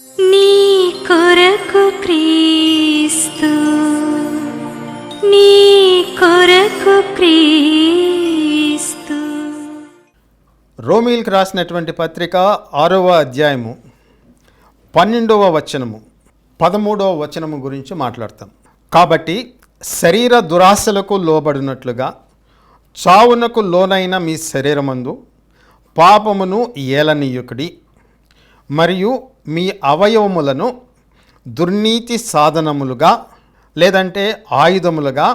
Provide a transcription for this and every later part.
నీ కొరకు క్రీస్తు, నీ కొరకు క్రీస్తు. రోమీలకు రాసినటువంటి పత్రిక 6వ అధ్యాయము 12వ వచనము 13వ వచనము గురించి మాట్లాడతాం. కాబట్టి శరీర దురాశలకు లోబడినట్లుగా చావునకు లోనైన మీ శరీరమందు పాపమును ఏలనీయుకుడి, మరియు మీ అవయవములను దుర్నీతి సాధనములుగా లేదంటే ఆయుధములుగా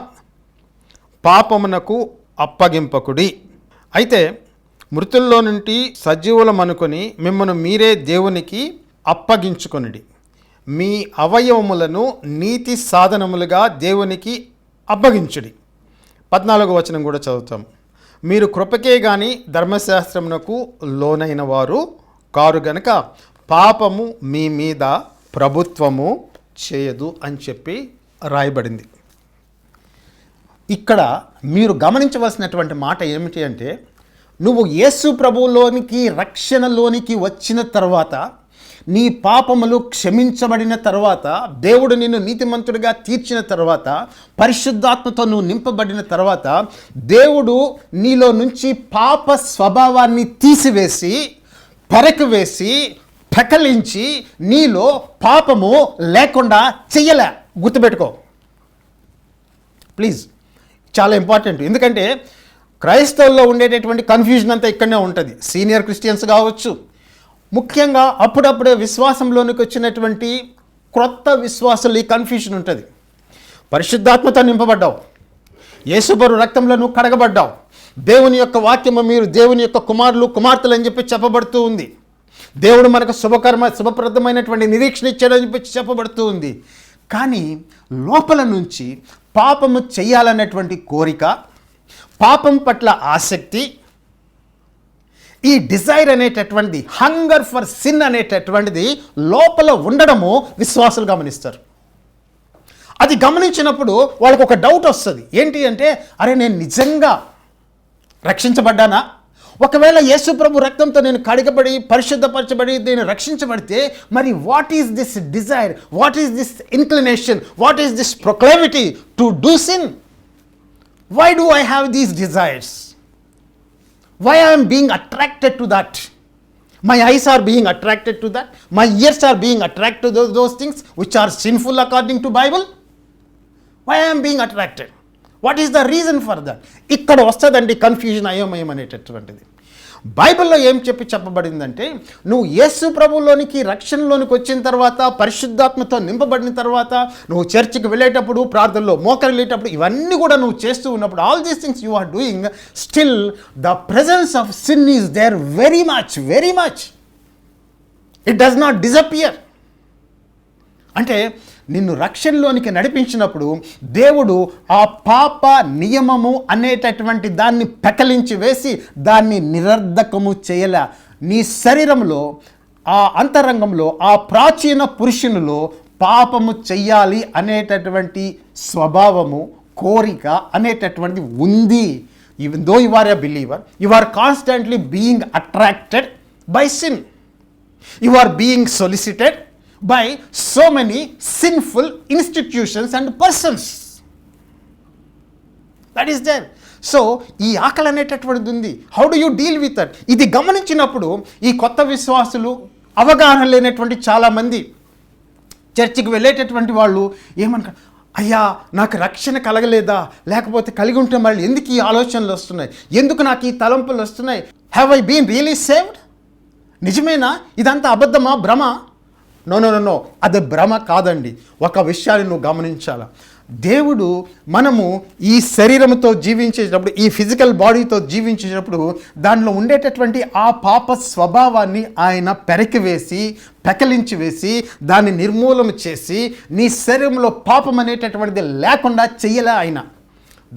పాపమునకు అప్పగింపకుడి. అయితే మృతుల్లో నుండి సజీవులమనుకొని మిమ్మల్ని మీరే దేవునికి అప్పగించుకొనిడి, మీ అవయవములను నీతి సాధనములుగా దేవునికి అప్పగించుడి. 14వ వచనం కూడా చదువుతాం. మీరు కృపకే గాని ధర్మశాస్త్రమునకు లోనైన వారు కారు గనుక పాపము మీ మీద ప్రభుత్వము చేయదు అని చెప్పి రాయబడింది. ఇక్కడ మీరు గమనించవలసినటువంటి మాట ఏమిటి అంటే, నువ్వు యేసు ప్రభువులోనికి రక్షణలోనికి వచ్చిన తర్వాత, నీ పాపములు క్షమించబడిన తర్వాత, దేవుడు నిన్ను నీతిమంతుడిగా తీర్చిన తర్వాత, పరిశుద్ధాత్మతో నువ్వు నింపబడిన తర్వాత, దేవుడు నీలో నుంచి పాప స్వభావాన్ని తీసివేసి పెరకవేసి పెకలించి నీలో పాపము లేకుండా చెయ్యలే. గుర్తుపెట్టుకో ప్లీజ్, చాలా ఇంపార్టెంట్. ఎందుకంటే క్రైస్తవుల్లో ఉండేటటువంటి కన్ఫ్యూజన్ అంతా ఇక్కడనే ఉంటుంది. సీనియర్ క్రిస్టియన్స్ కావచ్చు, ముఖ్యంగా అప్పుడప్పుడే విశ్వాసంలోనికి వచ్చినటువంటి క్రొత్త విశ్వాసులు ఈ కన్ఫ్యూజన్ ఉంటుంది. పరిశుద్ధాత్మతో నింపబడ్డావు, యేసుప్రభు రక్తంలో నువ్వు కడగబడ్డావు, దేవుని యొక్క వాక్యము మీరు దేవుని యొక్క కుమారులు కుమార్తెలు అని చెప్పి చెప్పబడుతూ ఉంది, దేవుడు మనకు శుభప్రదమైనటువంటి నిరీక్షణ ఇచ్చాడని చెప్పి చెప్పబడుతూ ఉంది. కానీ లోపల నుంచి పాపము చేయాలనేటువంటి కోరిక, పాపం పట్ల ఆసక్తి, ఈ డిజైర్ అనేటటువంటిది, హంగర్ ఫర్ సిన్ అనేటటువంటిది లోపల ఉండడము విశ్వాసులు గమనిస్తారు. అది గమనించినప్పుడు వాళ్ళకు ఒక డౌట్ వస్తుంది. ఏంటి అంటే, అరే నేను నిజంగా రక్షించబడ్డానా? ఒకవేళ యేసు ప్రభు రక్తంతో నేను కడగబడి పరిశుద్ధపరచబడి నేను రక్షించబడితే, మరి what is this desire, what is this inclination, what is this proclivity to do sin? Why do I have these desires? Why I am being attracted to that? My eyes are being attracted to that. My ears are being attracted to those things which are sinful according to Bible. Why I am being attracted? What is the reason for that? ఇక్కడ వస్తుందండి confusion, అయోమయం అనేటటువంటిది. బైబిల్లో ఏం చెప్పబడిందంటే, నువ్వు యేసు ప్రభువులోనికి రక్షణలోనికి వచ్చిన తర్వాత, పరిశుద్ధాత్మతో నింపబడిన తర్వాత, నువ్వు చర్చికి వెళ్ళేటప్పుడు, ప్రార్థనలో మోకరిల్లేటప్పుడు, ఇవన్నీ కూడా నువ్వు చేస్తూ ఉన్నప్పుడు, all these things you are doing, still the presence of sin is there very much, very much. It does not disappear. అంటే నిన్ను రక్షణలోనికి నడిపించినప్పుడు దేవుడు ఆ పాప నియమము అనేటటువంటి దాన్ని పెకలించి వేసి దాన్ని నిరర్ధకము చేయలే. నీ శరీరంలో, ఆ అంతరంగంలో, ఆ ప్రాచీన పురుషునిలో పాపము చెయ్యాలి అనేటటువంటి స్వభావము, కోరిక అనేటటువంటిది ఉంది. Even though you are a believer, you are constantly being attracted by sin. You are being solicited by so many sinful institutions and persons. That is there. So ఈ ఆకలి అనేటటువంటిది ఉంది. How do you deal with that? ఇది గమనించినప్పుడు ఈ కొత్త విశ్వాసులు, అవగాహన లేనటువంటి చాలామంది చర్చికి వెళ్ళేటటువంటి వాళ్ళు ఏమనుకో, అయ్యా నాకు రక్షణ కలగలేదా, లేకపోతే కలిగి ఉంటే మళ్ళీ ఎందుకు ఈ ఆలోచనలు వస్తున్నాయి, ఎందుకు నాకు ఈ తలంపులు వస్తున్నాయి, have I been really saved? నిజమేనా? ఇదంతా అబద్ధమా, భ్రమ? నో నో నో, అది భ్రమ కాదండి. ఒక విషయాన్ని నువ్వు గమనించాలా. దేవుడు మనము ఈ శరీరంతో జీవించేటప్పుడు, ఈ ఫిజికల్ బాడీతో జీవించేటప్పుడు దానిలో ఉండేటటువంటి ఆ పాప స్వభావాన్ని ఆయన పెరకివేసి పెకలించి వేసి దాన్ని నిర్మూలన చేసి నీ శరీరంలో పాపం అనేటటువంటిది లేకుండా చెయ్యలే ఆయన.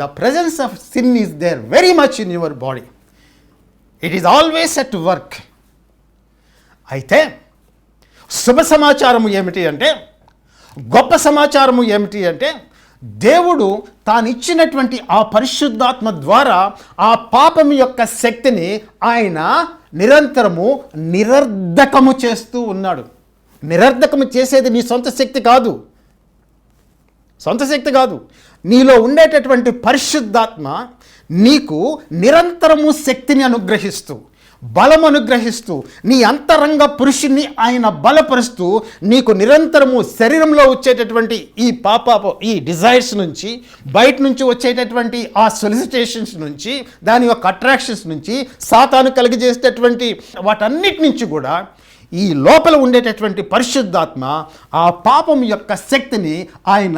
The presence of sin is there very much in your body. It is always at work. అయితే శుభ సమాచారము ఏమిటి అంటే, గొప్ప సమాచారము ఏమిటి అంటే, దేవుడు తాను ఇచ్చినటువంటి ఆ పరిశుద్ధాత్మ ద్వారా ఆ పాపం యొక్క శక్తిని ఆయన నిరంతరము నిరర్ధకము చేస్తూ ఉన్నాడు. నిరర్ధకము చేసేది నీ సొంత శక్తి కాదు, నీలో ఉండేటటువంటి పరిశుద్ధాత్మ నీకు నిరంతరము శక్తిని అనుగ్రహిస్తూ, బలం అనుగ్రహిస్తూ, నీ అంతరంగ పురుషుని ఆయన బలపరుస్తూ, నీకు నిరంతరము శరీరంలో వచ్చేటటువంటి ఈ డిజైర్స్ నుంచి, బయట నుంచి వచ్చేటటువంటి ఆ సొలిసిటేషన్స్ నుంచి, దాని యొక్క అట్రాక్షన్స్ నుంచి, సాతాను కలిగజేసేటటువంటి వాటన్నిటి నుంచి కూడా ఈ లోపల ఉండేటటువంటి పరిశుద్ధాత్మ ఆ పాపం యొక్క శక్తిని ఆయన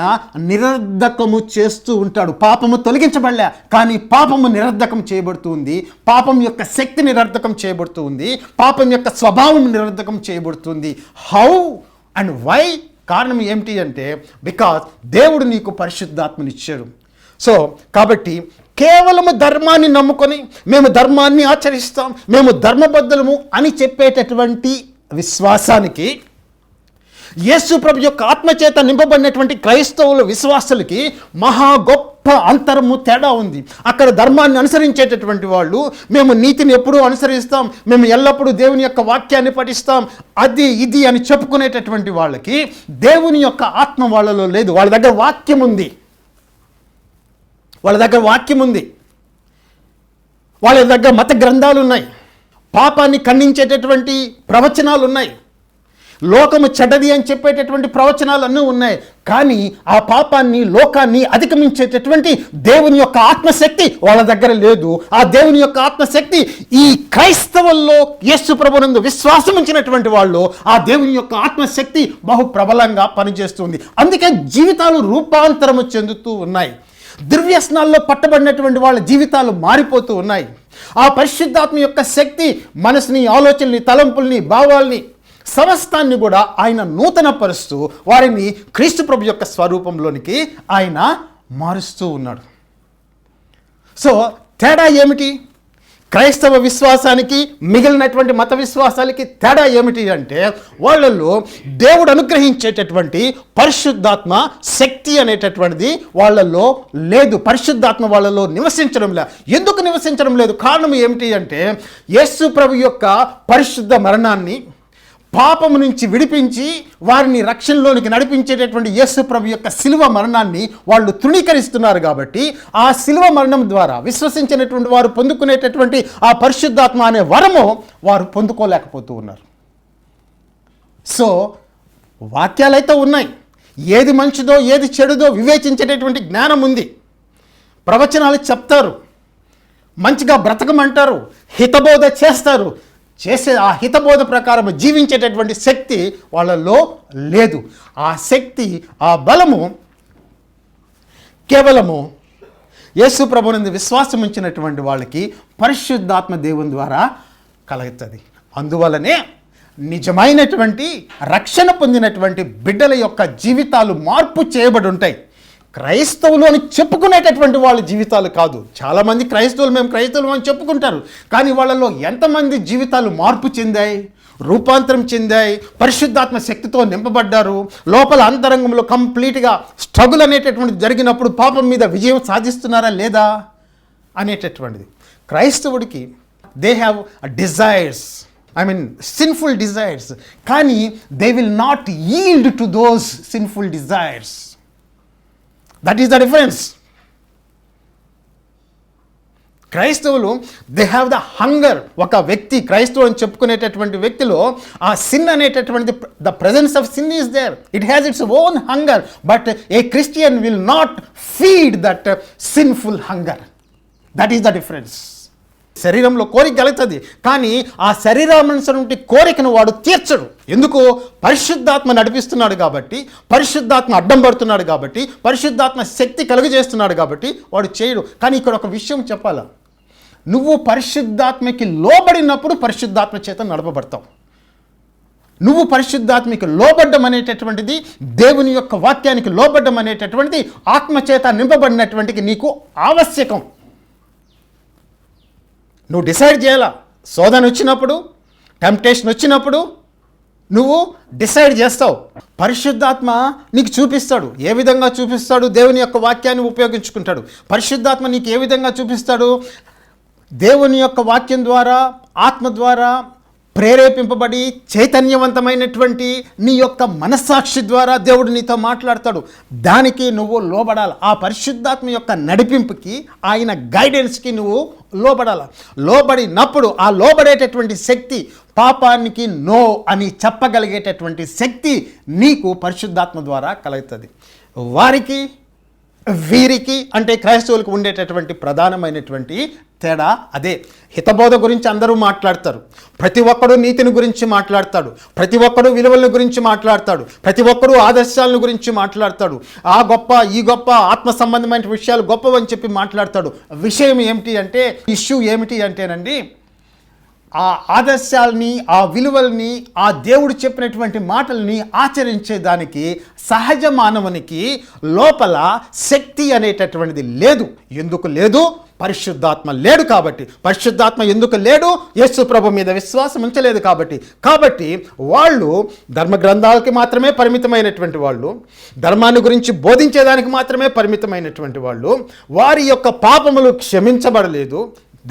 నిరర్ధకము చేస్తూ ఉంటాడు. పాపము తొలగించబడలే, కానీ పాపము నిరర్ధకం చేయబడుతుంది, పాపం యొక్క శక్తి నిరర్ధకం చేయబడుతుంది, పాపం యొక్క స్వభావం నిరర్ధకం చేయబడుతుంది. How and why? కారణం ఏమిటి అంటే బికాజ్ దేవుడు నీకు పరిశుద్ధాత్మనిచ్చాడు. సో కాబట్టి కేవలము ధర్మాన్ని నమ్ముకొని మేము ధర్మాన్ని ఆచరిస్తాం, మేము ధర్మబద్ధులము అని చెప్పేటటువంటి విశ్వాసానికి, యేసు ప్రభు యొక్క ఆత్మచేత నింపబడినటువంటి క్రైస్తవుల విశ్వాసులకి మహా గొప్ప అంతరము తేడా ఉంది. అక్కడ ధర్మాన్ని అనుసరించేటటువంటి వాళ్ళు మేము నీతిని ఎప్పుడూ అనుసరిస్తాం, మేము ఎల్లప్పుడూ దేవుని యొక్క వాక్యాన్ని పఠిస్తాం, అది ఇది అని చెప్పుకునేటటువంటి వాళ్ళకి దేవుని యొక్క ఆత్మ వాళ్ళలో లేదు. వాళ్ళ దగ్గర వాక్యం ఉంది, వాళ్ళ దగ్గర మత గ్రంథాలు ఉన్నాయి, పాపాన్ని ఖండించేటటువంటి ప్రవచనాలు ఉన్నాయి, లోకము చెడ్డది అని చెప్పేటటువంటి ప్రవచనాలు అన్నీ ఉన్నాయి. కానీ ఆ పాపాన్ని, లోకాన్ని అధిగమించేటటువంటి దేవుని యొక్క ఆత్మశక్తి వాళ్ళ దగ్గర లేదు. ఆ దేవుని యొక్క ఆత్మశక్తి ఈ క్రైస్తవుల్లో, యేసు ప్రభునందు విశ్వాసం ఉంచినటువంటి వాళ్ళు, ఆ దేవుని యొక్క ఆత్మశక్తి బహు ప్రబలంగా పనిచేస్తుంది. అందుకే జీవితాలు రూపాంతరము చెందుతూ ఉన్నాయి. దుర్వ్యసనాల్లో పట్టబడినటువంటి వాళ్ళ జీవితాలు మారిపోతూ ఉన్నాయి. ఆ పరిశుద్ధాత్మ యొక్క శక్తి మనసుని, ఆలోచనని, తలంపుల్ని, భావాల్ని, సమస్తాన్ని కూడా ఆయన నూతనపరుస్తూ వారిని క్రీస్తు ప్రభు యొక్క స్వరూపంలోనికి ఆయన మారుస్తూ ఉన్నాడు. సో తేడా ఏమిటి? క్రైస్తవ విశ్వాసానికి మిగిలినటువంటి మత విశ్వాసాలకి తేడా ఏమిటి అంటే వాళ్ళల్లో దేవుడు అనుగ్రహించేటటువంటి పరిశుద్ధాత్మ శక్తి అనేటటువంటిది వాళ్ళల్లో లేదు. పరిశుద్ధాత్మ వాళ్ళలో నివసించడం లేదు. ఎందుకు నివసించడం లేదు? కారణం ఏమిటి అంటే యేసు ప్రభు యొక్క పరిశుద్ధ మరణాన్ని, పాపము నుంచి విడిపించి వారిని రక్షణలోనికి నడిపించేటటువంటి యేసు ప్రభు యొక్క శిలువ మరణాన్ని వాళ్ళు తృణీకరిస్తున్నారు. కాబట్టి ఆ శిలువ మరణం ద్వారా విశ్వసించినటువంటి వారు పొందుకునేటటువంటి ఆ పరిశుద్ధాత్మ అనే వరము వారు పొందుకోలేకపోతూ ఉన్నారు. సో వాక్యాలైతే ఉన్నాయి, ఏది మంచిదో ఏది చెడుదో వివేచించేటటువంటి జ్ఞానం ఉంది, ప్రవచనాలు చెప్తారు, మంచిగా బ్రతకమంటారు, హితబోధ చేస్తారు. చేసే ఆ హితబోధ ప్రకారం జీవించేటటువంటి శక్తి వాళ్ళలో లేదు. ఆ శక్తి, ఆ బలము కేవలము యేసు ప్రభువునందు విశ్వాసం ఉంచినటువంటి వాళ్ళకి పరిశుద్ధాత్మ దేవుని ద్వారా కలుగుతుంది. అందువలనే నిజమైనటువంటి రక్షణ పొందినటువంటి బిడ్డల యొక్క జీవితాలు మార్పు చేయబడి ఉంటాయి. క్రైస్తవులు అని చెప్పుకునేటటువంటి వాళ్ళ జీవితాలు కాదు. చాలామంది క్రైస్తవులు, మేము క్రైస్తవులు అని చెప్పుకుంటారు, కానీ వాళ్ళలో ఎంతమంది జీవితాలు మార్పు చెందాయి, రూపాంతరం చెందాయి, పరిశుద్ధాత్మ శక్తితో నింపబడ్డారు, లోపల అంతరంగంలో కంప్లీట్గా స్ట్రగుల్ అనేటటువంటిది జరిగినప్పుడు పాపం మీద విజయం సాధిస్తున్నారా లేదా అనేటటువంటిది. క్రైస్తవుడికి they have desires, sinful desires, కానీ they will not yield to those sinful desires. That is the difference. క్రైస్తవులు దే హ్యావ్ ద హంగర్. ఒక వ్యక్తి క్రైస్తవు అని చెప్పుకునేటటువంటి వ్యక్తిలో ఆ సిన్ అనేటటువంటి the presence of sin is there. It has its own hunger, but a Christian will not feed that sinful hunger. That is the difference. శరీరంలో కోరిక కలుగుతుంది, కానీ ఆ శరీరానుసరి కోరికను వాడు తీర్చడు. ఎందుకు? పరిశుద్ధాత్మ నడిపిస్తున్నాడు కాబట్టి, పరిశుద్ధాత్మ అడ్డం పడుతున్నాడు కాబట్టి, పరిశుద్ధాత్మ శక్తి కలుగజేస్తున్నాడు కాబట్టి వాడు చేయడు. కానీ ఇక్కడ ఒక విషయం చెప్పాలా, నువ్వు పరిశుద్ధాత్మకి లోబడినప్పుడు పరిశుద్ధాత్మ చేత నడపబడతావు. నువ్వు పరిశుద్ధాత్మకి లోబడ్డం అనేటటువంటిది, దేవుని యొక్క వాక్యానికి లోబడ్డం అనేటటువంటిది ఆత్మచేత నింపబడినటువంటిది నీకు ఆవశ్యకం. నువ్వు డిసైడ్ చేయాలా. శోధన వచ్చినప్పుడు, టెంప్టేషన్ వచ్చినప్పుడు నువ్వు డిసైడ్ చేస్తావు. పరిశుద్ధాత్మ నీకు చూపిస్తాడు. ఏ విధంగా చూపిస్తాడు? దేవుని యొక్క వాక్యాన్ని ఉపయోగించుకుంటాడు. పరిశుద్ధాత్మ నీకు ఏ విధంగా చూపిస్తాడు? దేవుని యొక్క వాక్యం ద్వారా, ఆత్మ ద్వారా ప్రేరేపింపబడి చైతన్యవంతమైనటువంటి నీ యొక్క మనస్సాక్షి ద్వారా దేవుడు నీతో మాట్లాడతాడు. దానికి నువ్వు లోబడాలి. ఆ పరిశుద్ధాత్మ యొక్క నడిపింపుకి, ఆయన గైడెన్స్కి నువ్వు లోబడాలి. లోబడినప్పుడు ఆ లోబడేటటువంటి శక్తి, పాపానికి నో అని చెప్పగలిగేటటువంటి శక్తి నీకు పరిశుద్ధాత్మ ద్వారా కలుగుతుంది. వారికి వీరికి అంటే క్రైస్తవులకు ఉండేటటువంటి ప్రధానమైనటువంటి తేడా అదే. హితబోధ గురించి అందరూ మాట్లాడతారు. ప్రతి ఒక్కరూ నీతిని గురించి మాట్లాడతాడు. ప్రతి ఒక్కరూ విలువల గురించి మాట్లాడతాడు. ప్రతి ఒక్కరూ ఆదర్శాలను గురించి మాట్లాడతాడు. ఆ గొప్ప ఈ గొప్ప ఆత్మ సంబంధమైన విషయాలు గొప్పవని చెప్పి మాట్లాడతాడు. విషయం ఏమిటి అంటే, ఇష్యూ ఏమిటి అంటేనండి, ఆ ఆదర్శాలని, ఆ విలువల్ని, ఆ దేవుడు చెప్పినటువంటి మాటల్ని ఆచరించేదానికి సహజ మానవునికి లోపల శక్తి అనేటటువంటిది లేదు. ఎందుకు లేదు? పరిశుద్ధాత్మ లేడు కాబట్టి. పరిశుద్ధాత్మ ఎందుకు లేడు? యేసు ప్రభు మీద విశ్వాసం ఉంచలేదు కాబట్టి వాళ్ళు ధర్మ గ్రంథాలకి మాత్రమే పరిమితమైనటువంటి వాళ్ళు, ధర్మాన్ని గురించి బోధించేదానికి మాత్రమే పరిమితమైనటువంటి వాళ్ళు. వారి యొక్క పాపములు క్షమించబడలేదు.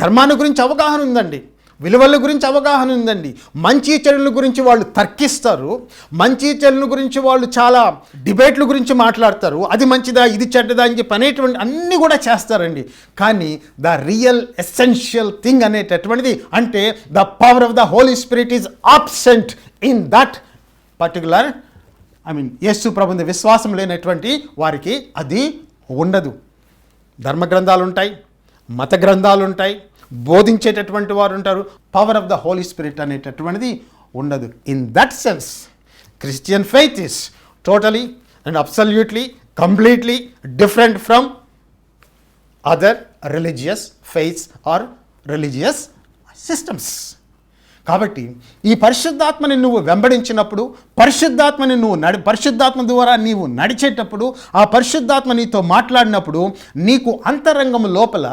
ధర్మాన్ని గురించి అవగాహన ఉందండి, విలువల గురించి అవగాహన ఉందండి, మంచి చెడుల గురించి వాళ్ళు తర్కిస్తారు, మంచి చెడుల గురించి వాళ్ళు చాలా డిబేట్ల గురించి మాట్లాడతారు. అది మంచిదా, ఇది చెడ్డదా అని చెప్పి అనేటువంటి అన్నీ కూడా చేస్తారండి. కానీ ద రియల్ ఎసెన్షియల్ థింగ్ అనేటటువంటిది, అంటే the power of the Holy Spirit is absent in that particular Yesu ప్రభుని విశ్వాసం లేనటువంటి వారికి అది ఉండదు. ధర్మ గ్రంథాలు ఉంటాయి, మత గ్రంథాలు ఉంటాయి, బోధించేటటువంటి వారు ఉంటారు. Power of the Holy Spirit అనేటటువంటిది ఉండదు. In that sense Christian faith is totally and absolutely completely different from other religious faiths or religious systems. కాబట్టి ఈ పరిశుద్ధాత్మని నువ్వు వెంబడించినప్పుడు, పరిశుద్ధాత్మ ద్వారా నీవు నడిచేటప్పుడు, ఆ పరిశుద్ధాత్మ నీతో మాట్లాడినప్పుడు నీకు అంతరంగం లోపల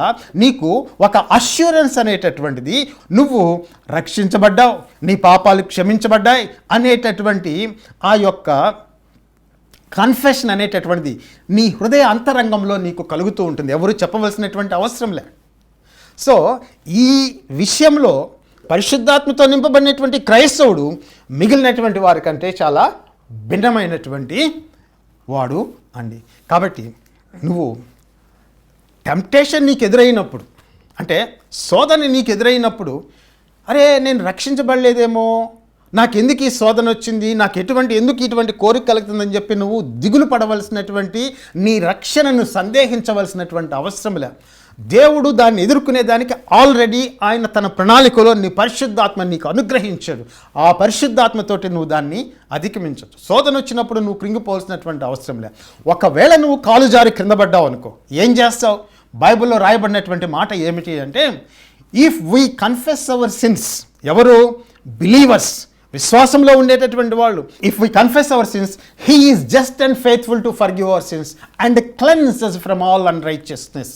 నీకు ఒక అష్యూరెన్స్ అనేటటువంటిది, నువ్వు రక్షించబడ్డావు, నీ పాపాలు క్షమించబడ్డాయి అనేటటువంటి ఆ యొక్క కన్ఫెషన్ అనేటటువంటిది నీ హృదయ అంతరంగంలో నీకు కలుగుతూ ఉంటుంది. ఎవరు చెప్పవలసినటువంటి అవసరం లే. సో ఈ విషయంలో పరిశుద్ధాత్మతో నింపబడినటువంటి క్రైస్తవుడు మిగిలినటువంటి వారికంటే చాలా భిన్నమైనటువంటి వాడు అండి. కాబట్టి నువ్వు టెంప్టేషన్ నీకు ఎదురైనప్పుడు, అంటే శోధన నీకు ఎదురైనప్పుడు, అరే నేను రక్షించబడలేదేమో, నాకు ఎందుకు ఈ శోధన వచ్చింది, నాకు ఎందుకు ఇటువంటి కోరిక కలుగుతుందని చెప్పి నువ్వు దిగులు పడవలసినటువంటి, నీ రక్షణను సందేహించవలసినటువంటి అవసరం లే. దేవుడు దాన్ని ఎదుర్కొనేదానికి ఆల్రెడీ ఆయన తన ప్రణాళికలో నీ పరిశుద్ధాత్మ నీకు అనుగ్రహించాడు. ఆ పరిశుద్ధాత్మతోటి నువ్వు దాన్ని అధిగమించవచ్చు. శోధన వచ్చినప్పుడు నువ్వు కృంగిపోవాల్సినటువంటి అవసరం లే. ఒకవేళ నువ్వు కాలు జారి క్రింద పడ్డావు అనుకో, ఏం చేస్తావు? బైబిల్లో రాయబడినటువంటి మాట ఏమిటి అంటే, if we confess our sins, ఎవరు? బిలీవర్స్, విశ్వాసంలో ఉండేటటువంటి వాళ్ళు. If we confess our sins, he is just and faithful to forgive our sins and cleanse us from all unrighteousness.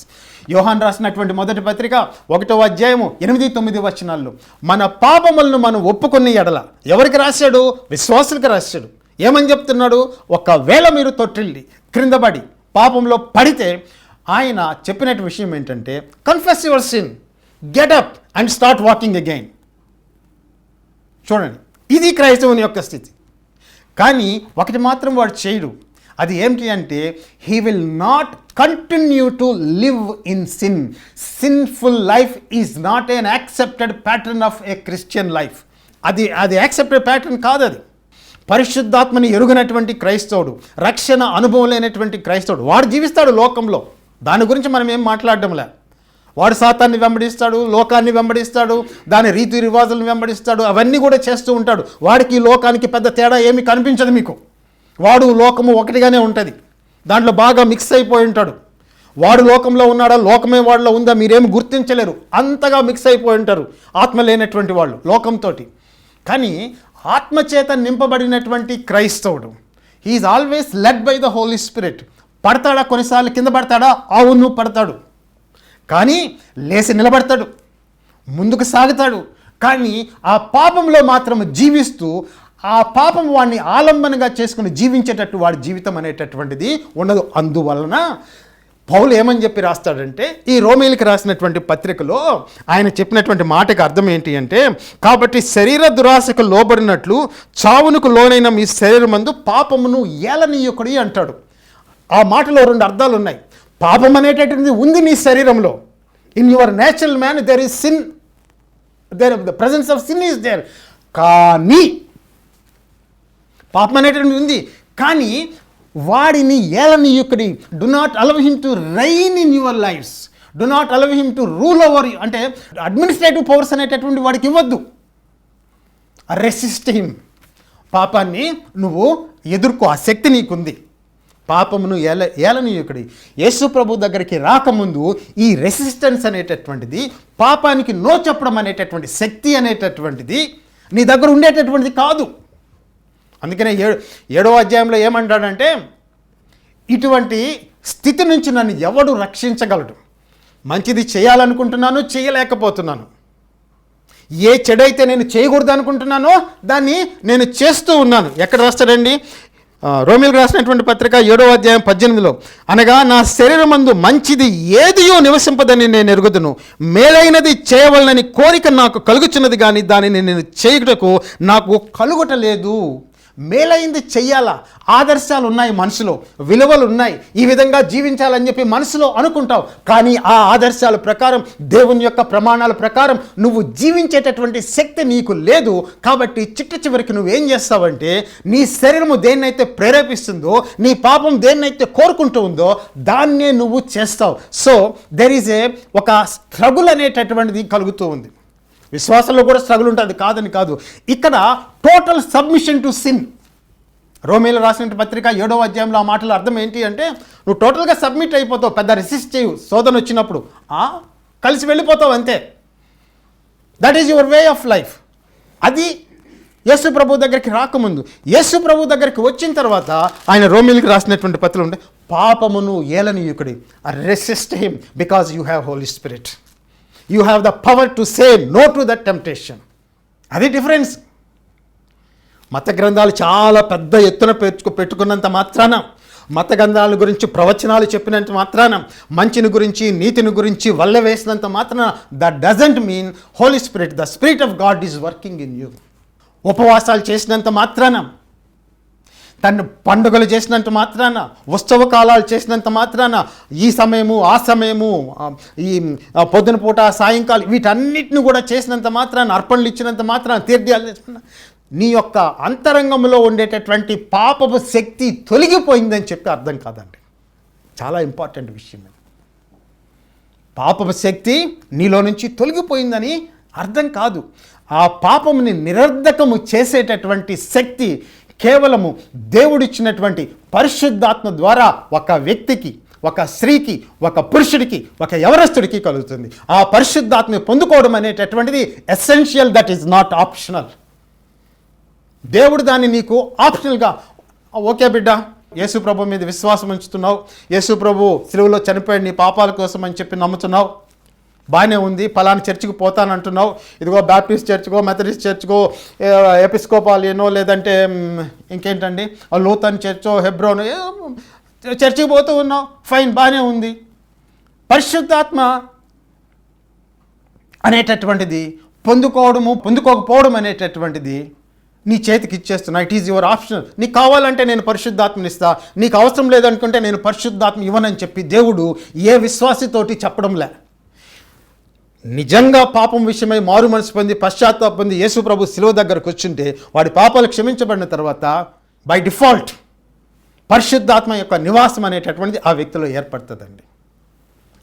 యోహాను రాసినటువంటి మొదటి పత్రిక 1వ అధ్యాయము 8-9 వచనాల్లో, మన పాపములను మనం ఒప్పుకునే ఎడల, ఎవరికి రాశాడు? విశ్వాసులకు రాశాడు. ఏమని చెప్తున్నాడు? ఒకవేళ మీరు తొట్టిల్లి క్రిందపడి పాపంలో పడితే, ఆయన చెప్పినట్టు విషయం ఏంటంటే, confess your sin, get up and start walking again. చూడండి, ఇది క్రైస్తవుని యొక్క స్థితి. కానీ ఒకటి మాత్రం వాడు చేయడు. అది ఏమిటి అంటే, he will not continue to live in sin. Sinful life is not an accepted pattern of A Christian life. అది యాక్సెప్టెడ్ ప్యాటర్న్ కాదు. అది పరిశుద్ధాత్మని ఎరుగనటువంటి క్రైస్తవుడు, రక్షణ అనుభవం లేనటువంటి క్రైస్తవుడు, వాడు జీవిస్తాడు లోకంలో. దాని గురించి మనం ఏం మాట్లాడడంలే. వాడు సాతాన్ని వెంబడిస్తాడు, లోకాన్ని వెంబడిస్తాడు, దాని రీతి రివాజులను వెంబడిస్తాడు, అవన్నీ కూడా చేస్తూ ఉంటాడు. వాడికి లోకానికి పెద్ద తేడా ఏమీ కనిపించదు మీకు. వాడు లోకము ఒకటిగానే ఉంటుంది, దాంట్లో బాగా మిక్స్ అయిపోయి ఉంటాడు. వాడు లోకంలో ఉన్నాడా, లోకమే వాడిలో ఉందా మీరేమి గుర్తించలేరు, అంతగా మిక్స్ అయిపోయి ఉంటారు ఆత్మ లేనటువంటి వాళ్ళు లోకంతో. కానీ ఆత్మచేత నింపబడినటువంటి క్రైస్తవుడు, he is always led by the Holy Spirit. పడతాడా? కొన్నిసార్లు కింద పడతాడా? అవును పడతాడు. కానీ లేచి నిలబడతాడు, ముందుకు సాగుతాడు. కానీ ఆ పాపంలో మాత్రం జీవిస్తూ, ఆ పాపం వాడిని ఆలంబనగా చేసుకుని జీవించేటట్టు వాడి జీవితం అనేటటువంటిది ఉండదు. అందువలన పౌలు ఏమని చెప్పి రాస్తాడంటే, ఈ రోమీయులకి రాసినటువంటి పత్రికలో ఆయన చెప్పినటువంటి మాటకి అర్థం ఏంటి అంటే, కాబట్టి శరీర దురాశకు లోబడినట్లు చావునకు లోనైన మీ శరీరమందు పాపమును ఏలనీయకుడి అంటాడు. ఆ మాటలో 2 అర్థాలు ఉన్నాయి. పాపం అనేటటువంటిది ఉంది నీ శరీరంలో. In your natural man there is sin, the presence of sin is there. కానీ పాపం అనేటటువంటిది ఉంది, కానీ వాడిని ఏలనీయుకుడి. Do not allow him to reign in your lives, do not allow him to rule over you. అంటే అడ్మినిస్ట్రేటివ్ పవర్స్ అనేటటువంటి వాడికి ఇవ్వద్దు. Resist him. పాపాన్ని నువ్వు ఎదుర్కో, ఆ శక్తి నీకుంది. పాపమును ఏలనీయుకుడి. యేసు ప్రభు దగ్గరికి రాకముందు ఈ రెసిస్టెన్స్ అనేటటువంటిది, పాపానికి నో చెప్పడం అనేటటువంటి శక్తి అనేటటువంటిది నీ దగ్గర ఉండేటటువంటిది కాదు. అందుకనే 7వ అధ్యాయంలో ఏమంటాడంటే, ఇటువంటి స్థితి నుంచి నన్ను ఎవడు రక్షించగలడు? మంచిది చేయాలనుకుంటున్నాను, చేయలేకపోతున్నాను. ఏ చెడైతే నేను చేయకూడదు అనుకుంటున్నానో దాన్ని నేను చేస్తూ ఉన్నాను. ఎక్కడ రాస్తాడండి? రోమీయులకు రాసినటువంటి పత్రిక 7వ అధ్యాయం 18లో, అనగా నా శరీరమందు మంచిది ఏదియో నివసింపదని నేను ఎరుగుదును, మేలైనది చేయవలనని కోరిక నాకు కలుగుచున్నది, కానీ దానిని నేను చేయుటకు నాకు కలుగుటలేదు. మేలైంది చెయ్యాలా, ఆదర్శాలు ఉన్నాయి మనసులో, విలువలు ఉన్నాయి, ఈ విధంగా జీవించాలని చెప్పి మనసులో అనుకుంటావు, కానీ ఆ ఆదర్శాల ప్రకారం, దేవుని యొక్క ప్రమాణాల ప్రకారం నువ్వు జీవించేటటువంటి శక్తి నీకు లేదు. కాబట్టి చివరికి నువ్వేం చేస్తావంటే, నీ శరీరము దేన్నైతే ప్రేరేపిస్తుందో, నీ పాపం దేన్నైతే కోరుకుంటూ ఉందో దాన్నే నువ్వు చేస్తావు. సో దెర్ ఈజ్ ఒక స్ట్రగుల్ అనేటటువంటిది కలుగుతూ ఉంది. విశ్వాసంలో కూడా స్ట్రగుల్ ఉంటుంది, కాదని కాదు. ఇక్కడ టోటల్ సబ్మిషన్ టు సిన్. రోమీయులకు రాసిన పత్రిక 7వ అధ్యాయంలో ఆ మాటల అర్థం ఏంటి అంటే, నువ్వు టోటల్గా సబ్మిట్ అయిపోతావు. పెద్ద రెసిస్ట్ చేయవు. శోధన వచ్చినప్పుడు కలిసి వెళ్ళిపోతావు, అంతే. That is your way of life. అది యేసు ప్రభు దగ్గరికి రాకముందు. యేసు ప్రభు దగ్గరికి వచ్చిన తర్వాత ఆయన రోమీయులకు రాసినటువంటి పత్రికలు ఉంటే, పాపమును ఏలనీయుకుడి. Resist him because you have Holy Spirit. You have the power to say no to that temptation. అది డిఫరెన్స్. మత గ్రంథాలు చాలా పెద్ద ఎత్తున పెట్టుకున్నంత మాత్రాన, మత గ్రంథాల గురించి ప్రవచనాలు చెప్పినంత మాత్రాన, మంచిని గురించి నీతిని గురించి వల్ల వేసినంత మాత్రాన, that doesn't mean Holy Spirit, the Spirit of God is working in you. ఉపవాసాలు చేసినంత మాత్రాన, తను పండుగలు చేసినంత మాత్రాన, ఉత్సవ కాలాలు చేసినంత మాత్రాన, ఈ సమయము ఆ సమయము, ఈ పొద్దున పూట సాయంకాలం, వీటన్నిటిని కూడా చేసినంత మాత్రాన, అర్పణలు ఇచ్చినంత మాత్రాన, తీర్థాలు చేసిన, నీ యొక్క అంతరంగంలో ఉండేటటువంటి పాపపు శక్తి తొలగిపోయిందని చెప్పి అర్థం కాదండి. చాలా ఇంపార్టెంట్ విషయం. పాపపు శక్తి నీలో నుంచి తొలగిపోయిందని అర్థం కాదు. ఆ పాపముని నిరర్ధకము చేసేటటువంటి శక్తి కేవలము దేవుడిచ్చినటువంటి పరిశుద్ధాత్మ ద్వారా ఒక వ్యక్తికి, ఒక స్త్రీకి, ఒక పురుషుడికి, ఒక యవనస్తుడికి కలుగుతుంది. ఆ పరిశుద్ధాత్మని పొందుకోవడం అనేటటువంటిది essential, that is not optional. దేవుడు దాన్ని నీకు ఆప్షనల్గా, ఓకే బిడ్డ, యేసు ప్రభు మీద విశ్వాసం ఉంచుతున్నావు, యేసు ప్రభు సిలువలో చనిపోయాడు నీ పాపాల కోసం అని చెప్పి నమ్ముతున్నావు, బాగానే ఉంది. పలానా చర్చికి పోతానంటున్నావు, ఇదిగో బ్యాప్టిస్ట్ చర్చ్కో, మెథడిస్ట్ చర్చ్కో, ఎపిస్కోపాలియనో, లేదంటే ఇంకేంటండి లూథరన్ చర్చో, హెబ్రోనో, చర్చికి పోతూ ఉన్నావు, ఫైన్, బాగానే ఉంది. పరిశుద్ధాత్మ అనేటటువంటిది పొందుకోకపోవడం అనేటటువంటిది నీ చేతికి ఇచ్చేస్తున్నా. It is your option. నీకు కావాలంటే నేను పరిశుద్ధాత్మని ఇస్తా, నీకు అవసరం లేదనుకుంటే నేను పరిశుద్ధాత్మ ఇవ్వనని చెప్పి దేవుడు ఏ విశ్వాసితోటి చెప్పడంలే. నిజంగా పాపం విషయమై మారు మనసు పొంది పశ్చాత్తాపం పొంది యేసు ప్రభు శిలువ దగ్గరకు వచ్చుంటే వాడి పాపాలు క్షమించబడిన తర్వాత బై డిఫాల్ట్ పరిశుద్ధాత్మ యొక్క నివాసం అనేటటువంటిది ఆ వ్యక్తిలో ఏర్పడుతుందండి.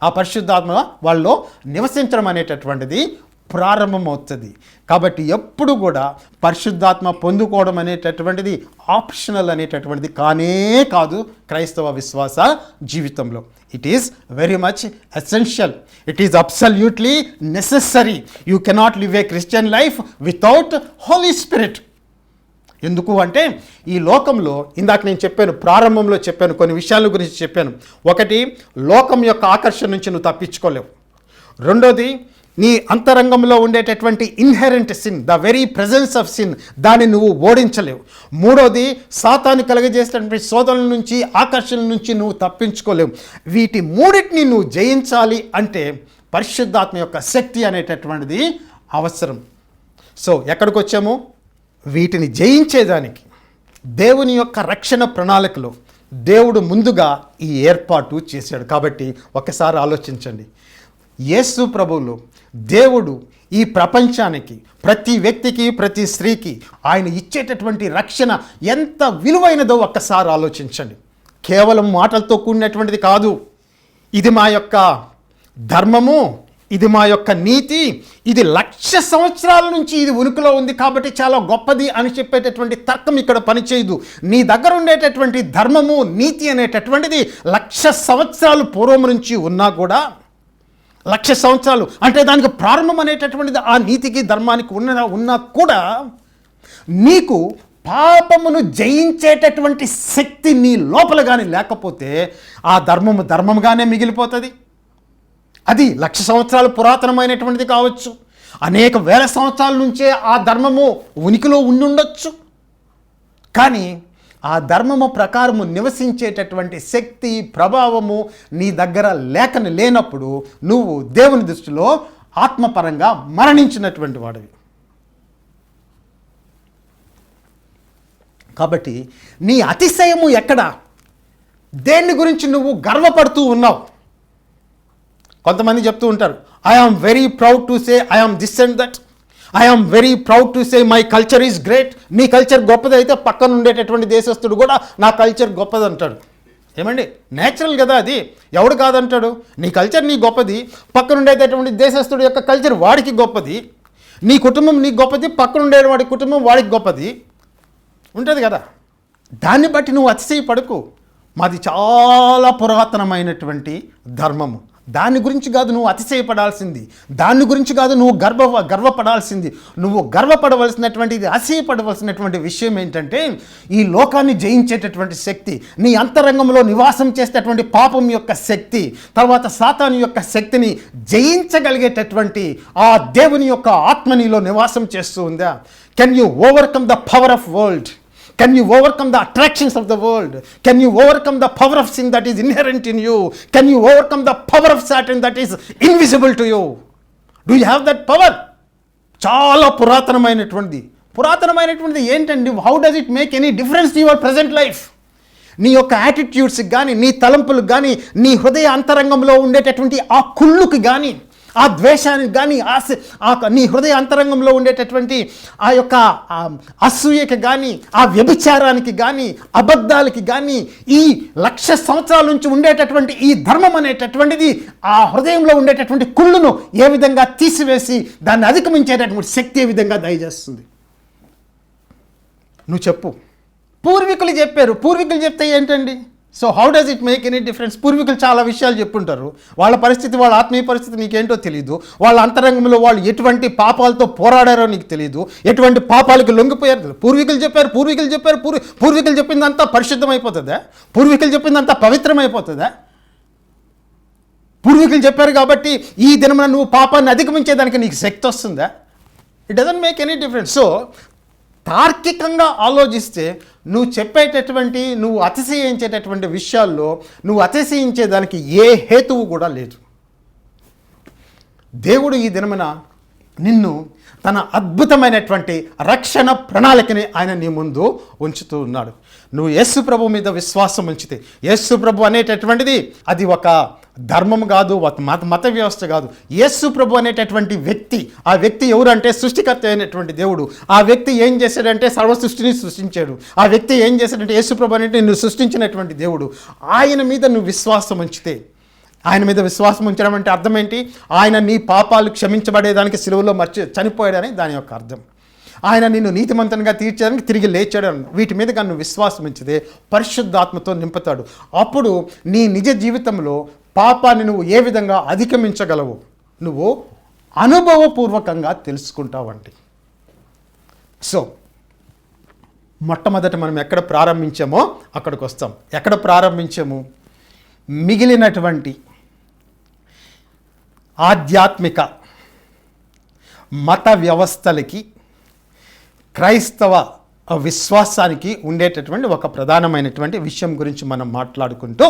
ఆ పరిశుద్ధాత్మ వాళ్ళలో నివసించడం అనేటటువంటిది ప్రారంభమవుతుంది. కాబట్టి ఎప్పుడు కూడా పరిశుద్ధాత్మ పొందుకోవడం అనేటటువంటిది ఆప్షనల్ అనేటటువంటిది కానే కాదు క్రైస్తవ విశ్వాస జీవితంలో. It is very much essential. It is absolutely necessary. You cannot live a Christian life without Holy Spirit. ఎందుకు అంటే ఈ లోకంలో ఇందాక నేను చెప్పాను, ప్రారంభంలో చెప్పాను, కొన్ని విషయాల గురించి చెప్పాను. ఒకటి, లోకం యొక్క ఆకర్షణ నుంచి నువ్వు తప్పించుకోలేవు. రెండోది, నీ అంతరంగంలో ఉండేటటువంటి inherent sin, the very presence of sin, దాన్ని నువ్వు ఓడించలేవు. మూడోది, సాతాను కలుగజేసేటటువంటి శోధనల నుంచి, ఆకర్షణల నుంచి నువ్వు తప్పించుకోలేవు. వీటి మూడింటిని నువ్వు జయించాలి అంటే పరిశుద్ధాత్మ యొక్క శక్తి అనేటటువంటిది అవసరం. సో ఎక్కడికి వచ్చాము? వీటిని జయించేదానికి దేవుని యొక్క రక్షణ ప్రణాళికలో దేవుడు ముందుగా ఈ ఏర్పాటు చేశాడు. కాబట్టి ఒకసారి ఆలోచించండి. యేసు ప్రభువులు దేవుడు ఈ ప్రపంచానికి, ప్రతి వ్యక్తికి, ప్రతి స్త్రీకి ఆయన ఇచ్చేటటువంటి రక్షణ ఎంత విలువైనదో ఒక్కసారి ఆలోచించండి. కేవలం మాటలతో కూడినటువంటిది కాదు. ఇది మా యొక్క ధర్మము, ఇది మా యొక్క నీతి, ఇది 1,00,000 సంవత్సరాల నుంచి ఇది ఉనికిలో ఉంది కాబట్టి చాలా గొప్పది అని చెప్పేటటువంటి తర్కం ఇక్కడ పనిచేయదు. నీ దగ్గర ఉండేటటువంటి ధర్మము, నీతి అనేటటువంటిది 1,00,000 సంవత్సరాలు పూర్వం నుంచి ఉన్నా కూడా, 1,00,000 సంవత్సరాలు అంటే దానికి ప్రారంభం అనేటటువంటిది ఆ నీతికి, ధర్మానికి ఉన్నా కూడా నీకు పాపమును జయించేటటువంటి శక్తి నీ లోపల కానీ లేకపోతే ఆ ధర్మముగానే మిగిలిపోతుంది. అది 1,00,000 సంవత్సరాలు పురాతనమైనటువంటిది కావచ్చు, అనేక వేల సంవత్సరాల నుంచే ఆ ధర్మము ఉనికిలో ఉండుండొచ్చు. కానీ ఆ ధర్మము ప్రకారము నివసించేటటువంటి శక్తి, ప్రభావము నీ దగ్గర లేనప్పుడు నువ్వు దేవుని దృష్టిలో ఆత్మపరంగా మరణించినటువంటి వాడివి. కాబట్టి నీ అతిశయము ఎక్కడ? దేన్ని గురించి నువ్వు గర్వపడుతూ ఉన్నావు? కొంతమంది చెప్తూ ఉంటారు, I am very proud to say I am this and that, I am very proud to say my culture is great. నీ కల్చర్ గొప్పది అయితే పక్కన ఉండేటటువంటి దేశస్తుడు కూడా నా కల్చర్ గొప్పది అంటాడు. ఏమండి, నేచురల్ కదా అది, ఎవడు కాదంటాడు? నీ కల్చర్ నీ గొప్పది, పక్కన ఉండేటటువంటి దేశస్తుడు యొక్క కల్చర్ వాడికి గొప్పది, నీ కుటుంబం నీకు గొప్పది, పక్కన ఉండేవాడి కుటుంబం వాడికి గొప్పది ఉంటుంది కదా. దాన్ని బట్టి నువ్వు అతిశయపడకు. మాది చాలా పురాతనమైనటువంటి ధర్మము, దాని గురించి కాదు నువ్వు అతిశయపడాల్సింది, దాని గురించి కాదు నువ్వు గర్వపడాల్సింది. నువ్వు గర్వపడవలసినటువంటిది, అతిశయపడవలసినటువంటి విషయం ఏంటంటే ఈ లోకాన్ని జయించేటటువంటి శక్తి, నీ అంతరంగంలో నివాసం చేసేటటువంటి పాపం యొక్క శక్తి, తర్వాత సాతాను యొక్క శక్తిని జయించగలిగేటటువంటి ఆ దేవుని యొక్క ఆత్మ నీలో నివాసం చేస్తూ ఉందా? Can you overcome the power of world? Can you overcome the attractions of the world? Can you overcome the power of sin that is inherent in you? Can you overcome the power of Satan that is invisible to you? Do you have that power? చాలా పురాతనమైనటువంటిది ఏంటండి? How does it make any difference to your present life? నీ యొక్క యాటిట్యూడ్స్కి కానీ, నీ తలంపులకు కానీ, నీ హృదయ అంతరంగంలో ఉండేటటువంటి ఆ కుళ్ళుకి కానీ, ఆ ద్వేషానికి కానీ, నీ హృదయ అంతరంగంలో ఉండేటటువంటి ఆ యొక్క అసూయకి కానీ, ఆ వ్యభిచారానికి కానీ, అబద్ధాలకి కానీ, ఈ 1,00,000 సంవత్సరాల నుంచి ఉండేటటువంటి ఈ ధర్మం అనేటటువంటిది ఆ హృదయంలో ఉండేటటువంటి కుళ్ళును ఏ విధంగా తీసివేసి దాన్ని అధిగమించేటటువంటి శక్తి ఏ విధంగా దయచేస్తుంది? నువ్వు చెప్పు. పూర్వీకులు చెప్తే ఏంటండి? So how does it make any difference? పూర్వీకులు చాలా విషయాలు చెప్పుంటారు. వాళ్ళ పరిస్థితి, వాళ్ళ ఆత్మీయ పరిస్థితి నీకేంటో తెలియదు. వాళ్ళ అంతరంగంలో వాళ్ళు ఎటువంటి పాపాలతో పోరాడారో నీకు తెలియదు, ఎటువంటి పాపాలకు లొంగిపోయారు. పూర్వీకులు చెప్పారు. పూర్వీకులు చెప్పిందంతా పరిశుద్ధమైపోతుందా? పూర్వీకులు చెప్పిందంతా పవిత్రమైపోతుందా? పూర్వీకులు చెప్పారు కాబట్టి ఈ దినమున నువ్వు పాపాన్ని అధిగమించేదానికి నీకు శక్తి వస్తుందా? It doesn't make any difference. So తార్కికంగా ఆలోచిస్తే నువ్వు అతిశయించేటటువంటి విషయాల్లో నువ్వు అతిశయించేదానికి ఏ హేతువు కూడా లేదు. దేవుడు ఈ దినమున నిన్ను తన అద్భుతమైనటువంటి రక్షణ ప్రణాళికని ఆయన నీ ముందు ఉంచుతూ ఉన్నాడు. నువ్వు యేసు ప్రభు మీద విశ్వాసం ఉంచితే, యేసు ప్రభు అనేటటువంటిది అది ఒక ధర్మం కాదు, మత వ్యవస్థ కాదు. యేసు ప్రభు అనేటటువంటి వ్యక్తి, ఆ వ్యక్తి ఎవరంటే సృష్టికర్త అయినటువంటి దేవుడు. ఆ వ్యక్తి ఏం చేశాడంటే సర్వ సృష్టిని సృష్టించాడు. ఆ వ్యక్తి ఏం చేశాడంటే యేసు ప్రభు అంటే నువ్వు సృష్టించినటువంటి దేవుడు. ఆయన మీద నువ్వు విశ్వాసం ఉంచితే, ఆయన మీద విశ్వాసం ఉంచడం అంటే అర్థం ఏంటి? ఆయన నీ పాపాలు క్షమించబడేదానికి సిలువలో చనిపోయాడని దాని యొక్క అర్థం. ఆయన నిన్ను నీతిమంతంగా తీర్చడానికి తిరిగి లేచాడు. వీటి మీద కానీ నువ్వు విశ్వాసం ఉంచితే పరిశుద్ధాత్మతో నింపుతాడు. అప్పుడు నీ నిజ జీవితంలో పాపాన్ని నువ్వు ఏ విధంగా అధిగమించగలవు నువ్వు అనుభవపూర్వకంగా తెలుసుకుంటావండి. సో మొట్టమొదట మనం ఎక్కడ ప్రారంభించామో అక్కడికి వస్తాం. ఎక్కడ ప్రారంభించాము? మిగిలినటువంటి ఆధ్యాత్మిక మత వ్యవస్థలకి క్రైస్తవ విశ్వాసానికి ఉండేటటువంటి ఒక ప్రధానమైనటువంటి విషయం గురించి మనం మాట్లాడుకుంటూ,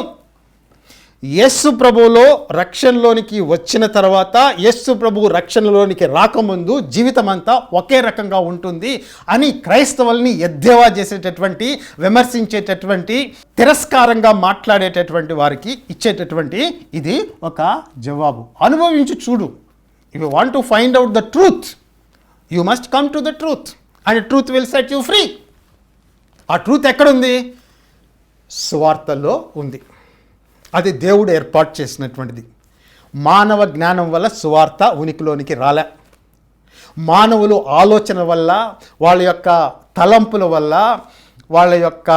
యేసు ప్రభువులో రక్షణలోనికి వచ్చిన తర్వాత యేసు ప్రభువు రక్షణలోనికి రాకముందు జీవితం అంతా ఒకే రకంగా ఉంటుంది అని క్రైస్తవుల్ని ఎద్దేవా చేసేటటువంటి, విమర్శించేటటువంటి, తిరస్కారంగా మాట్లాడేటటువంటి వారికి ఇచ్చేటటువంటి ఇది ఒక జవాబు. అనుభవించి చూడు. If you want to find out the truth, you must come to the truth and truth will set you free. ఆ ట్రూత్ ఎక్కడుంది? సువార్తల్లో ఉంది. అది దేవుడు ఏర్పాటు చేసినటువంటిది. మానవ జ్ఞానం వల్ల సువార్త ఉనికిలోనికి రాలే. మానవులు ఆలోచన వల్ల, వాళ్ళ యొక్క తలంపుల వల్ల, వాళ్ళ యొక్క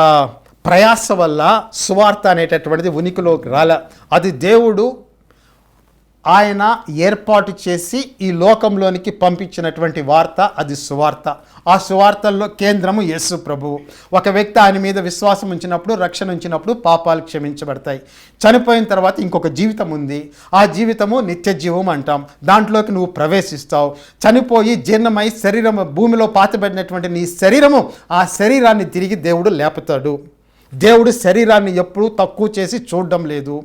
ప్రయాస వల్ల సువార్త అనేటటువంటిది ఉనికిలోకి రాలే. అది దేవుడు ఆయన ఏర్పాటు చేసి ఈ లోకంలోనికి పంపించినటువంటి వార్త, అది సువార్త. ఆ సువార్తల్లో కేంద్రము యేసు ప్రభువు. ఒక వ్యక్తి ఆయన మీద విశ్వాసం ఉంచినప్పుడు, రక్షణ ఉంచినప్పుడు పాపాలు క్షమించబడతాయి. చనిపోయిన తర్వాత ఇంకొక జీవితం ఉంది. ఆ జీవితము నిత్య జీవం అంటాం. దాంట్లోకి నువ్వు ప్రవేశిస్తావు. చనిపోయి జీర్ణమై శరీరము భూమిలో పాతబడినటువంటి నీ శరీరము, ఆ శరీరాన్ని తిరిగి దేవుడు లేపుతాడు. దేవుడు శరీరాన్ని ఎప్పుడూ తక్కువ చేసి చూడడం లేదు.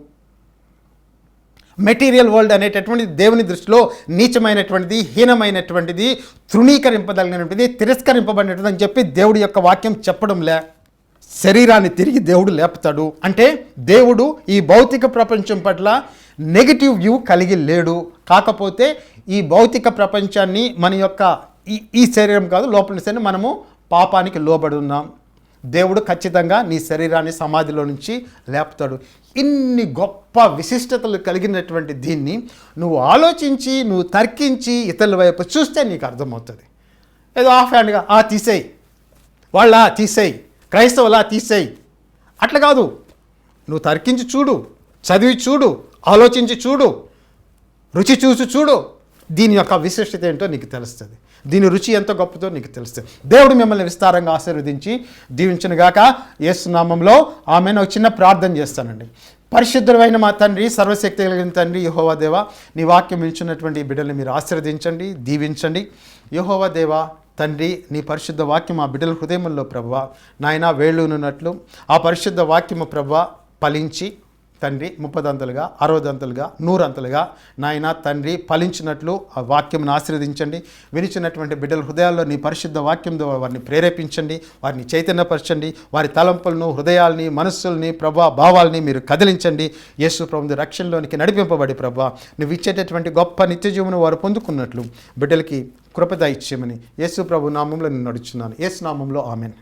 మెటీరియల్ వరల్డ్ అనేటటువంటిది దేవుని దృష్టిలో నీచమైనటువంటిది, హీనమైనటువంటిది, తృణీకరింపదగినటువంటిది, తిరస్కరింపబడినటువంటిది అని చెప్పి దేవుడి యొక్క వాక్యం చెప్పడంలే. శరీరాన్ని తిరిగి దేవుడు లేపుతాడు. అంటే దేవుడు ఈ భౌతిక ప్రపంచం పట్ల నెగిటివ్ వ్యూ కలిగి లేడు. కాకపోతే ఈ భౌతిక ప్రపంచాన్ని మన యొక్క ఈ శరీరం కాదు, లోపల శరీరం, మనము పాపానికి లోబడి ఉన్నాం. దేవుడు ఖచ్చితంగా నీ శరీరాన్ని సమాధిలో నుంచి లేపుతాడు. ఇన్ని గొప్ప విశిష్టతలు కలిగినటువంటి దీన్ని నువ్వు ఆలోచించి, నువ్వు తర్కించి ఇతరుల వైపు చూస్తే నీకు అర్థమవుతుంది. ఏదో ఆఫ్ హ్యాండ్గా తీసేయి, వాళ్ళ తీసేయి, క్రైస్తవులా తీసేయి, అట్లా కాదు. నువ్వు తర్కించి చూడు, చదివి చూడు, ఆలోచించి చూడు, రుచి చూసి చూడు. దీని యొక్క విశిష్టత ఏంటో నీకు తెలుస్తుంది. దీని రుచి ఎంత గొప్పదో నీకు తెలుస్తుంది. దేవుడు మిమ్మల్ని విస్తారంగా ఆశీర్వదించి దీవించునుగాక. యేసు నామములో ఆమెను ఒక చిన్న ప్రార్థన చేస్తానండి. పరిశుద్ధమైన మా తండ్రి, సర్వశక్తి కలిగిన తండ్రి యెహోవా దేవా, నీ వాక్యం వింటున్నటువంటి ఈ బిడ్డల్ని మీరు ఆశీర్వదించండి, దీవించండి. యెహోవా దేవా తండ్రి, నీ పరిశుద్ధ వాక్యం ఆ బిడ్డల హృదయంలో ప్రభువా నాయన వేళ్ళునున్నట్లు ఆ పరిశుద్ధ వాక్యము ప్రభువా ఫలించి తండ్రి 30 అంతలుగా, 60 అంతలుగా, 100 అంతలుగా నాయన తండ్రి ఫలించినట్లు ఆ వాక్యంను ఆశీర్వదించండి. వినిచినటువంటి బిడ్డల హృదయాల్లో నీ పరిశుద్ధ వాక్యంతో వారిని ప్రేరేపించండి, వారిని చైతన్యపరచండి, వారి తలంపులను, హృదయాల్ని, మనస్సుల్ని, ప్రభా భావాల్ని మీరు కదిలించండి. యేసు ప్రభువు రక్షణలోనికి నడిపింపబడి ప్రభా నువ్వు ఇచ్చేటటువంటి గొప్ప నిత్యజీవును వారు పొందుకున్నట్లు బిడ్డలకి కృపద ఇచ్చేయమని యేసు ప్రభు నామంలో నేను నడుచున్నాను. యేసు నామంలో ఆమెన్.